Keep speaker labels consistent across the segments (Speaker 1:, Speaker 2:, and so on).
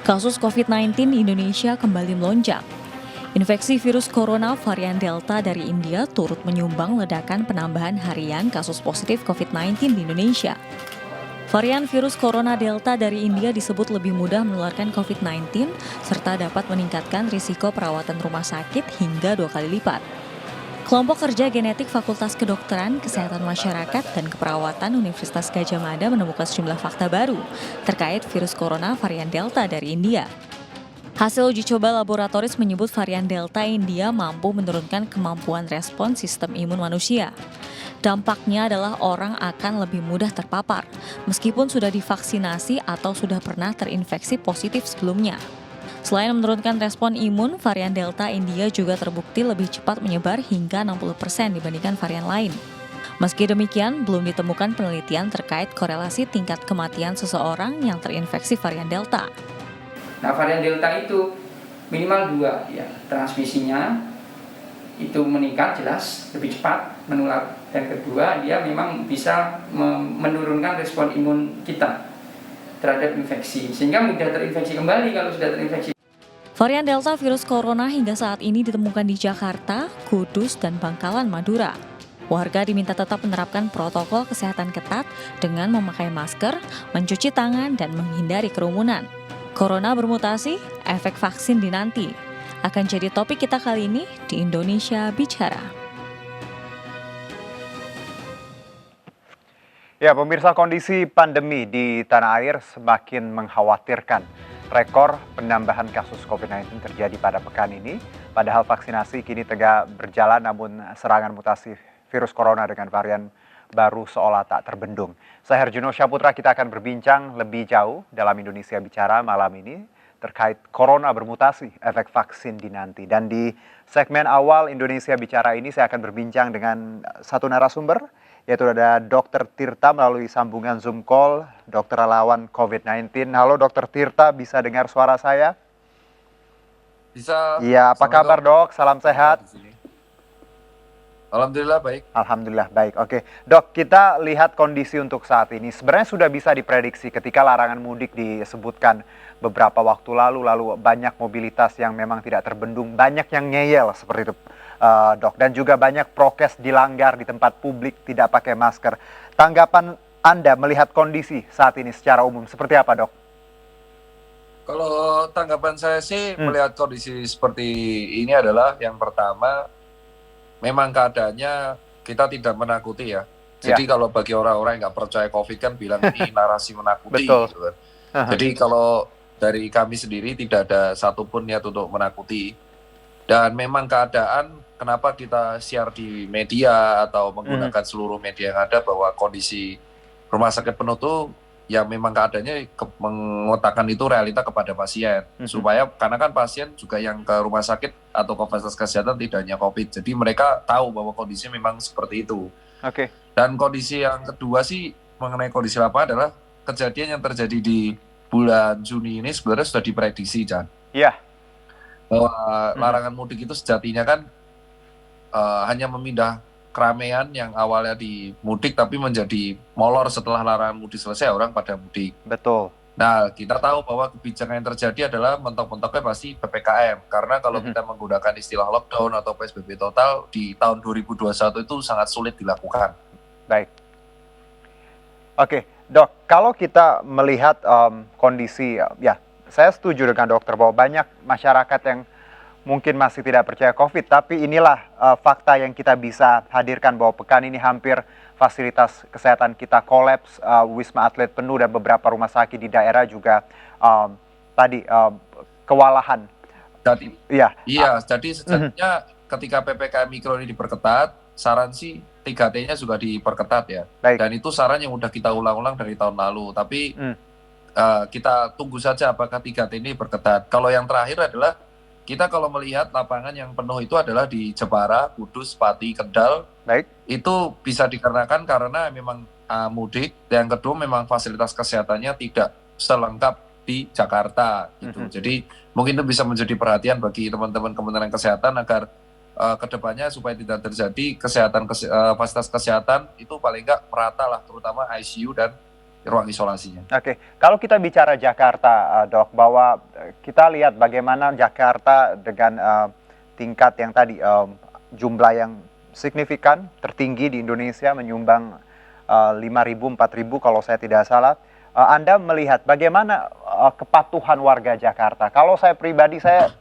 Speaker 1: Kasus COVID-19 di Indonesia kembali melonjak. Infeksi virus corona varian Delta dari India turut menyumbang ledakan penambahan harian kasus positif COVID-19 di Indonesia. Varian virus corona Delta dari India disebut lebih mudah menularkan COVID-19 serta dapat meningkatkan risiko perawatan rumah sakit hingga 2 kali lipat. Kelompok kerja genetik Fakultas Kedokteran, Kesehatan Masyarakat, dan Keperawatan Universitas Gadjah Mada menemukan sejumlah fakta baru terkait virus corona varian Delta dari India. Hasil uji coba laboratoris menyebut varian Delta India mampu menurunkan kemampuan respon sistem imun manusia. Dampaknya adalah orang akan lebih mudah terpapar, meskipun sudah divaksinasi atau sudah pernah terinfeksi positif sebelumnya. Selain menurunkan respon imun, varian Delta India juga terbukti lebih cepat menyebar hingga 60% dibandingkan varian lain. Meski demikian, belum ditemukan penelitian terkait korelasi tingkat kematian seseorang yang terinfeksi varian Delta.
Speaker 2: Nah, varian Delta itu minimal 2 ya, transmisinya itu meningkat jelas, lebih cepat menular. Dan kedua, dia memang bisa menurunkan respon imun kita terhadap infeksi, sehingga mudah terinfeksi kembali kalau sudah terinfeksi.
Speaker 1: Varian Delta virus corona hingga saat ini ditemukan di Jakarta, Kudus, dan Bangkalan, Madura. Warga diminta tetap menerapkan protokol kesehatan ketat dengan memakai masker, mencuci tangan, dan menghindari kerumunan. Corona bermutasi, efek vaksin dinanti. Akan jadi topik kita kali ini di Indonesia Bicara.
Speaker 3: Ya, pemirsa, kondisi pandemi di tanah air semakin mengkhawatirkan. Rekor penambahan kasus COVID-19 terjadi pada pekan ini, padahal vaksinasi kini tengah berjalan namun serangan mutasi virus corona dengan varian baru seolah tak terbendung. Saya Herjuno Syaputra, kita akan berbincang lebih jauh dalam Indonesia Bicara malam ini terkait corona bermutasi, efek vaksin dinanti. Dan di segmen awal Indonesia Bicara ini saya akan berbincang dengan satu narasumber, yaitu ada Dr. Tirta melalui sambungan Zoom call, dokter relawan COVID-19. Halo Dr. Tirta, bisa dengar suara saya?
Speaker 4: Bisa.
Speaker 3: Iya, apa kabar dok? Salam sehat.
Speaker 4: Alhamdulillah baik.
Speaker 3: Alhamdulillah baik. Oke, dok, kita lihat kondisi untuk saat ini. Sebenarnya sudah bisa diprediksi ketika larangan mudik disebutkan beberapa waktu lalu banyak mobilitas yang memang tidak terbendung, banyak yang ngeyel seperti itu. Dok, dan juga banyak prokes dilanggar di tempat publik, tidak pakai masker. Tanggapan Anda melihat kondisi saat ini secara umum seperti apa, dok?
Speaker 4: Kalau tanggapan saya sih melihat kondisi seperti ini adalah yang pertama, memang keadaannya kita tidak menakuti ya. Jadi kalau bagi orang-orang yang nggak percaya COVID kan bilang ini narasi menakuti.
Speaker 3: Betul.
Speaker 4: Gitu kan. Jadi kalau dari kami sendiri tidak ada satupun niat untuk menakuti. Dan memang keadaan kenapa kita share di media atau menggunakan seluruh media yang ada bahwa kondisi rumah sakit penuh itu ya memang keadaannya mengotakkan itu realita kepada pasien. Supaya karena kan pasien juga yang ke rumah sakit atau ke fasilitas kesehatan tidak hanya COVID. Jadi mereka tahu bahwa kondisinya memang seperti itu.
Speaker 3: Oke.
Speaker 4: Dan kondisi yang kedua sih mengenai kondisi lapangan adalah kejadian yang terjadi di bulan Juni ini sebenarnya sudah diprediksi, Jan.
Speaker 3: Iya.
Speaker 4: Bahwa larangan mudik itu sejatinya kan hanya memindah keramaian yang awalnya di mudik tapi menjadi molor setelah larangan mudik selesai, orang pada mudik.
Speaker 3: Betul.
Speaker 4: Nah, kita tahu bahwa kebijakan yang terjadi adalah mentok-mentoknya pasti PPKM. Karena kalau kita menggunakan istilah lockdown atau PSBB total di tahun 2021 itu sangat sulit dilakukan.
Speaker 3: Baik. Oke, dok, kalau kita melihat kondisi, ya saya setuju dengan dokter bahwa banyak masyarakat yang mungkin masih tidak percaya COVID, tapi inilah fakta yang kita bisa hadirkan bahwa pekan ini hampir fasilitas kesehatan kita kolaps, Wisma Atlet penuh dan beberapa rumah sakit di daerah juga kewalahan.
Speaker 4: Jadi,
Speaker 3: iya,
Speaker 4: jadi sejatinya ketika PPKM Mikro ini diperketat, saran sih 3T-nya juga diperketat ya.
Speaker 3: Baik.
Speaker 4: Dan itu saran yang udah kita ulang-ulang dari tahun lalu, tapi kita tunggu saja apakah 3T ini diperketat. Kalau yang terakhir adalah kita kalau melihat lapangan yang penuh itu adalah di Jepara, Kudus, Pati, Kendal.
Speaker 3: Baik.
Speaker 4: Itu bisa dikarenakan karena memang mudik. Yang kedua memang fasilitas kesehatannya tidak selengkap di Jakarta. Gitu. Jadi mungkin itu bisa menjadi perhatian bagi teman-teman Kementerian Kesehatan agar kedepannya supaya tidak terjadi fasilitas kesehatan itu paling nggak merata lah, terutama ICU dan ruang isolasinya.
Speaker 3: Oke, kalau kita bicara Jakarta, Dok, bahwa kita lihat bagaimana Jakarta dengan tingkat yang tadi jumlah yang signifikan tertinggi di Indonesia menyumbang 5.000, 4.000 kalau saya tidak salah. Anda melihat bagaimana kepatuhan warga Jakarta? Kalau saya pribadi, saya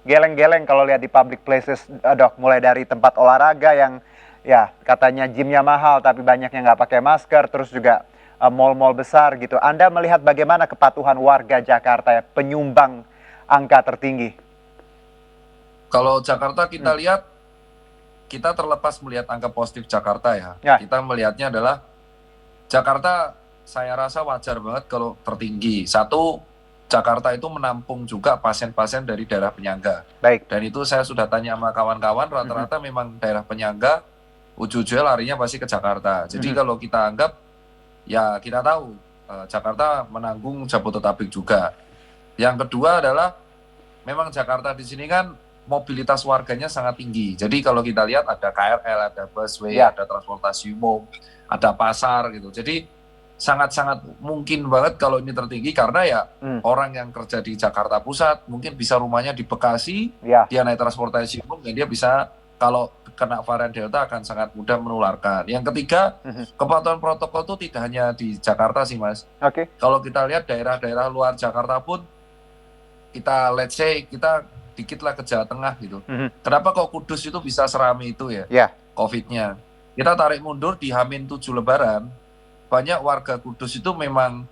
Speaker 3: geleng-geleng kalau lihat di public places, Dok, mulai dari tempat olahraga yang ya katanya gymnya mahal tapi banyak yang nggak pakai masker, terus juga mal-mal besar gitu. Anda melihat bagaimana kepatuhan warga Jakarta ya, penyumbang angka tertinggi?
Speaker 4: Kalau Jakarta kita lihat, kita terlepas melihat angka positif Jakarta ya. Kita melihatnya adalah Jakarta saya rasa wajar banget kalau tertinggi. Satu, Jakarta itu menampung juga pasien-pasien dari daerah penyangga.
Speaker 3: Baik.
Speaker 4: Dan itu saya sudah tanya sama kawan-kawan, rata-rata memang daerah penyangga, ujung-ujungnya larinya pasti ke Jakarta. Jadi kalau kita anggap, ya kita tahu Jakarta menanggung Jabodetabek juga. Yang kedua adalah memang Jakarta di sini kan mobilitas warganya sangat tinggi. Jadi kalau kita lihat ada KRL, ada busway, ada transportasi umum, ada pasar gitu. Jadi sangat-sangat mungkin banget kalau ini tertinggi karena ya orang yang kerja di Jakarta Pusat mungkin bisa rumahnya di Bekasi, dia naik transportasi umum dan dia bisa kalau kena varian Delta akan sangat mudah menularkan. Yang ketiga, kepatuhan protokol itu tidak hanya di Jakarta sih Mas. Kalau kita lihat daerah-daerah luar Jakarta pun, kita let's say kita dikitlah ke Jawa Tengah gitu. Kenapa kok Kudus itu bisa seramai itu ya COVID-nya? Kita tarik mundur di H-7 Lebaran, banyak warga Kudus itu memang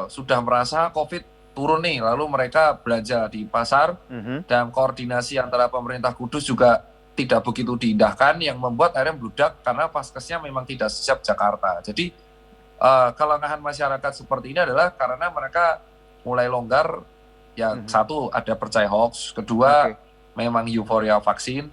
Speaker 4: sudah merasa COVID turun nih, lalu mereka belanja di pasar dan koordinasi antara pemerintah Kudus juga tidak begitu diindahkan yang membuat akhirnya bludak karena Vaskesnya memang tidak sesiap Jakarta. Jadi kelengahan masyarakat seperti ini adalah karena mereka mulai longgar, ya satu ada percaya hoax, kedua memang euforia vaksin,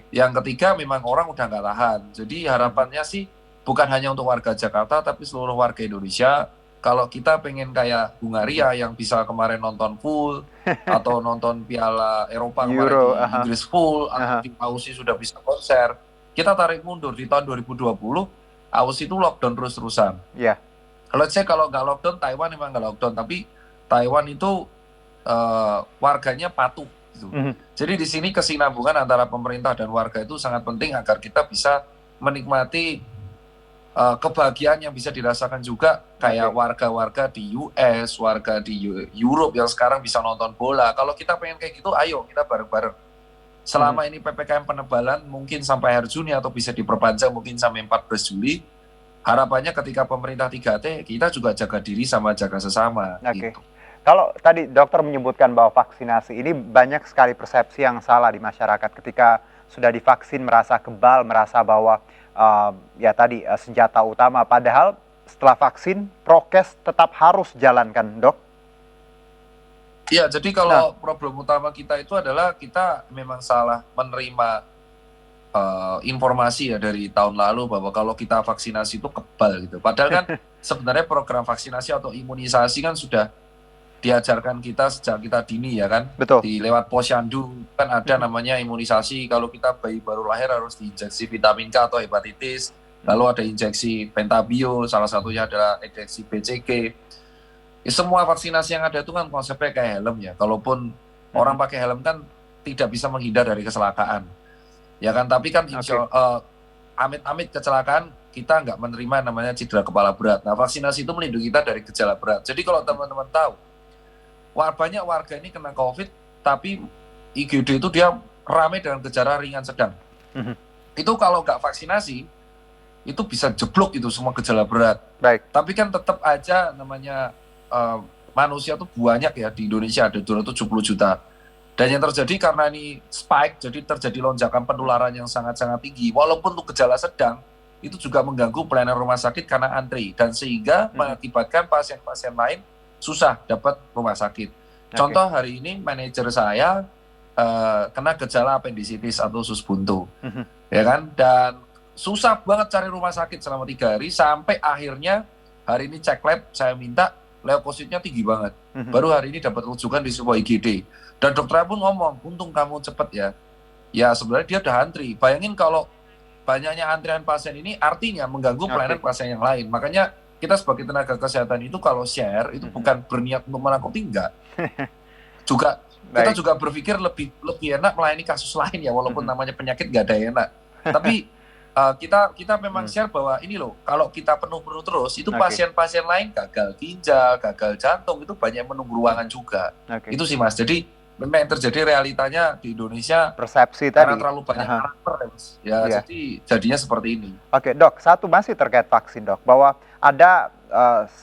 Speaker 4: yang ketiga memang orang udah nggak tahan. Jadi harapannya sih bukan hanya untuk warga Jakarta tapi seluruh warga Indonesia. Kalau kita pengen kayak Hungaria yang bisa kemarin nonton full, atau nonton Piala Eropa kemarin di Inggris full, atau di Aussie sudah bisa konser, kita tarik mundur di tahun 2020, Aussie itu lockdown terus-terusan. Let's say kalau nggak lockdown, Taiwan memang nggak lockdown, tapi Taiwan itu warganya patuh. Gitu. Jadi di sini kesinambungan antara pemerintah dan warga itu sangat penting agar kita bisa menikmati kebahagiaan yang bisa dirasakan juga kayak warga-warga di US, warga di Europe yang sekarang bisa nonton bola. Kalau kita pengen kayak gitu, ayo kita bareng-bareng. Selama ini PPKM penebalan mungkin sampai akhir Juni atau bisa diperpanjang mungkin sampai 14 Juli. Harapannya ketika pemerintah 3T, kita juga jaga diri sama jaga sesama. Gitu.
Speaker 3: Kalau tadi dokter menyebutkan bahwa vaksinasi ini banyak sekali persepsi yang salah di masyarakat ketika sudah divaksin merasa kebal, merasa bahwa ya tadi senjata utama, padahal setelah vaksin prokes tetap harus jalankan, Dok.
Speaker 4: Iya, jadi kalau problem utama kita itu adalah kita memang salah menerima informasi ya dari tahun lalu bahwa kalau kita vaksinasi itu kebal gitu. Padahal kan sebenarnya program vaksinasi atau imunisasi kan sudah diajarkan kita sejak kita dini ya kan.
Speaker 3: Betul.
Speaker 4: Di lewat posyandu kan ada namanya imunisasi. Kalau kita bayi baru lahir harus diinjeksi vitamin K atau hepatitis. Lalu ada injeksi pentabio, salah satunya adalah injeksi BCG. Semua vaksinasi yang ada itu kan konsepnya kayak helm ya. Kalaupun orang pakai helm kan tidak bisa menghindar dari kecelakaan. Ya kan, tapi kan amit-amit kecelakaan kita nggak menerima namanya cedera kepala berat. Nah, vaksinasi itu melindungi kita dari gejala berat. Jadi kalau teman-teman tahu, banyak warga ini kena COVID, tapi IGD itu dia ramai dengan gejala ringan sedang. Itu kalau nggak vaksinasi, itu bisa jeblok itu semua gejala berat. Tapi kan tetap aja namanya manusia tuh banyak ya, di Indonesia ada 270 juta. Dan yang terjadi karena ini spike, jadi terjadi lonjakan penularan yang sangat-sangat tinggi. Walaupun untuk gejala sedang, itu juga mengganggu pelayanan rumah sakit karena antri. Dan sehingga mengakibatkan pasien-pasien lain susah dapat rumah sakit. Contoh hari ini manajer saya kena gejala apendisitis atau usus buntu. Ya kan? Dan susah banget cari rumah sakit selama 3 hari, sampai akhirnya hari ini cek lab, saya minta leukositnya tinggi banget. Baru hari ini dapat rujukan di sebuah IGD. Dan dokternya pun ngomong, untung kamu cepet ya. Ya sebenarnya dia udah antri. Bayangin kalau banyaknya antrian pasien ini artinya mengganggu pelayanan pasien yang lain. Makanya kita sebagai tenaga kesehatan itu kalau share itu bukan berniat untuk menakuti, enggak. Juga kita
Speaker 3: Baik.
Speaker 4: juga berpikir lebih enak melayani kasus lain ya, walaupun namanya penyakit nggak ada yang enak. Tapi kita memang share bahwa ini loh, kalau kita penuh terus, itu
Speaker 3: Oke.
Speaker 4: pasien-pasien lain gagal ginjal, gagal jantung itu banyak menunggu ruangan juga.
Speaker 3: Oke.
Speaker 4: Itu sih Mas. Jadi memang yang terjadi realitanya di Indonesia
Speaker 3: Persepsi
Speaker 4: karena
Speaker 3: tadi.
Speaker 4: terlalu banyak
Speaker 3: Aha.
Speaker 4: karakter ya Mas. Ya
Speaker 3: Iya.
Speaker 4: jadi jadinya seperti ini.
Speaker 3: Oke, Dok, satu masih terkait vaksin, Dok, bahwa ada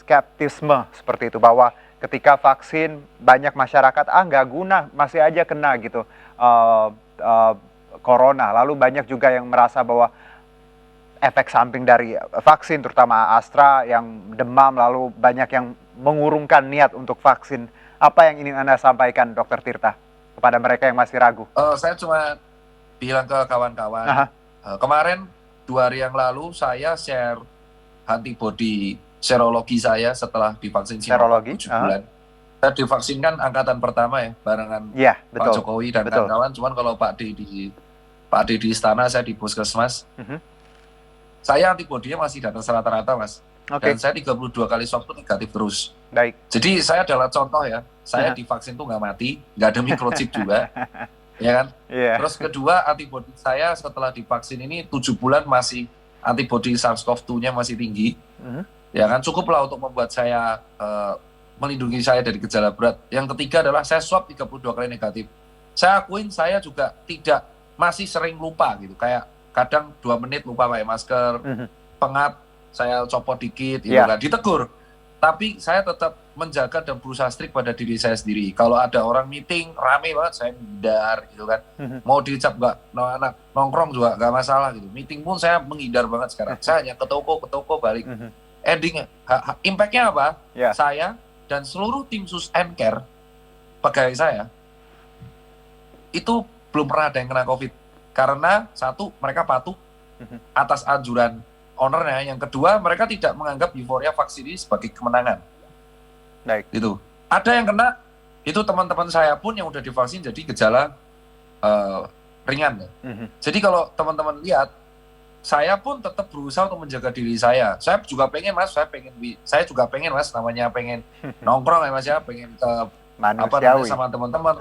Speaker 3: skeptisme seperti itu, bahwa ketika vaksin banyak masyarakat nggak guna, masih aja kena gitu corona. Lalu banyak juga yang merasa bahwa efek samping dari vaksin, terutama Astra yang demam, lalu banyak yang mengurungkan niat untuk vaksin. Apa yang ingin Anda sampaikan, Dokter Tirta, kepada mereka yang masih ragu?
Speaker 4: Saya cuma bilang ke kawan-kawan,
Speaker 3: Aha.
Speaker 4: kemarin 2 hari yang lalu saya share antibody serologi saya setelah divaksin
Speaker 3: Serologi,
Speaker 4: 7 bulan. Saya divaksinkan angkatan pertama ya, barengan
Speaker 3: Iya,
Speaker 4: Pak
Speaker 3: betul.
Speaker 4: Jokowi dan
Speaker 3: Betul.
Speaker 4: kawan-kawan. Cuman kalau Pak D di istana, saya di puskesmas. Saya antibodinya masih di atas rata-rata, Mas.
Speaker 3: Oke,
Speaker 4: Dan saya 32 kali swab itu negatif terus.
Speaker 3: baik.
Speaker 4: Jadi saya adalah contoh ya, saya divaksin tuh nggak mati, nggak ada microchip juga, ya kan?
Speaker 3: Iya.
Speaker 4: Terus kedua, antibodi saya setelah divaksin ini 7 bulan masih antibodi SARS-CoV-2-nya masih tinggi, ya kan? Cukuplah untuk membuat saya melindungi saya dari gejala berat. Yang ketiga adalah saya swab 32 kali negatif. Saya akuin saya juga masih sering lupa gitu, kayak kadang 2 menit lupa pakai masker, pengap, saya copot dikit, gitu kan, ditegur. Tapi saya tetap menjaga dan berusaha strict pada diri saya sendiri. Kalau ada orang meeting rame banget, saya menghindar gitu kan. Mau dicap nggak, anak nongkrong juga nggak masalah gitu. Meeting pun saya menghindar banget sekarang. Saya hanya ke toko balik. Endingnya, impact-nya apa?
Speaker 3: Ya.
Speaker 4: Saya dan seluruh tim sus and care pegawai saya itu belum pernah ada yang kena COVID. Karena satu, mereka patuh atas anjuran ownernya. Yang kedua, mereka tidak menganggap euforia vaksin ini sebagai kemenangan.
Speaker 3: Baik.
Speaker 4: Gitu. Ada yang kena, itu teman-teman saya pun yang udah divaksin jadi gejala ringan. Ya. Jadi kalau teman-teman lihat, saya pun tetap berusaha untuk menjaga diri saya. Saya juga pengen Mas, saya juga pengen Mas, namanya pengen nongkrong ya Mas ya, pengen ke
Speaker 3: Manusiawi.
Speaker 4: sama teman-teman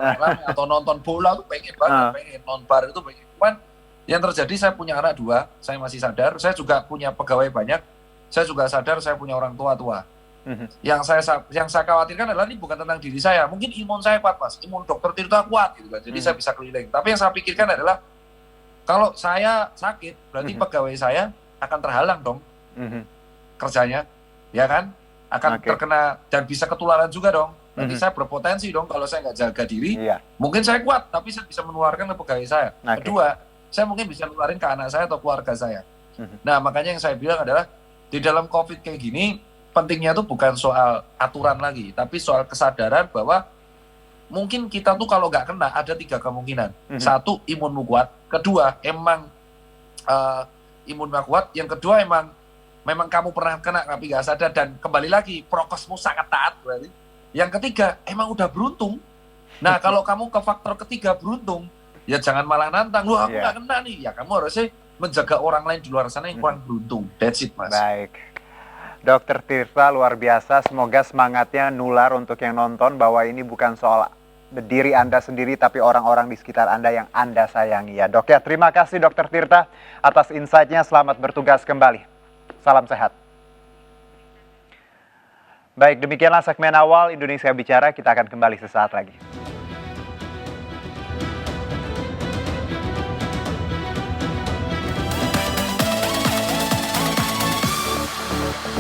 Speaker 4: atau nonton bola tuh pengen banget, pengen nonton bar itu pengen. Cuman yang terjadi saya punya anak 2, saya masih sadar, saya juga punya pegawai banyak, saya juga sadar saya punya orang tua. Yang saya khawatirkan adalah ini bukan tentang diri saya. Mungkin imun saya kuat Mas, imun Dokter Tirta kuat gitu kan. Jadi saya bisa keliling. Tapi yang saya pikirkan adalah kalau saya sakit, berarti pegawai saya akan terhalang dong kerjanya, ya kan? Akan terkena dan bisa ketularan juga dong. Berarti saya berpotensi dong kalau saya nggak jaga diri. Mungkin saya kuat, tapi saya bisa menularkan ke pegawai saya. Kedua, saya mungkin bisa nularin ke anak saya atau keluarga saya. Nah, makanya yang saya bilang adalah di dalam COVID kayak gini, pentingnya itu bukan soal aturan lagi, tapi soal kesadaran bahwa mungkin kita tuh kalau nggak kena ada 3 kemungkinan. Satu, imunmu kuat. Kedua, emang imunmu kuat. Yang kedua, memang kamu pernah kena tapi nggak sadar dan kembali lagi prokesmu sangat taat berarti. Yang ketiga, emang udah beruntung. Nah, kalau kamu ke faktor ketiga beruntung, ya jangan malah nantang. Loh, aku nggak kena nih. Ya kamu harusnya menjaga orang lain di luar sana yang kurang beruntung. That's it, Mas.
Speaker 3: Baik. Dokter Tirta luar biasa, semoga semangatnya nular untuk yang nonton bahwa ini bukan soal diri Anda sendiri tapi orang-orang di sekitar Anda yang Anda sayangi ya Dok ya. Terima kasih Dokter Tirta atas insight-nya, selamat bertugas kembali. Salam sehat. Baik, demikianlah segmen awal Indonesia Bicara, kita akan kembali sesaat lagi.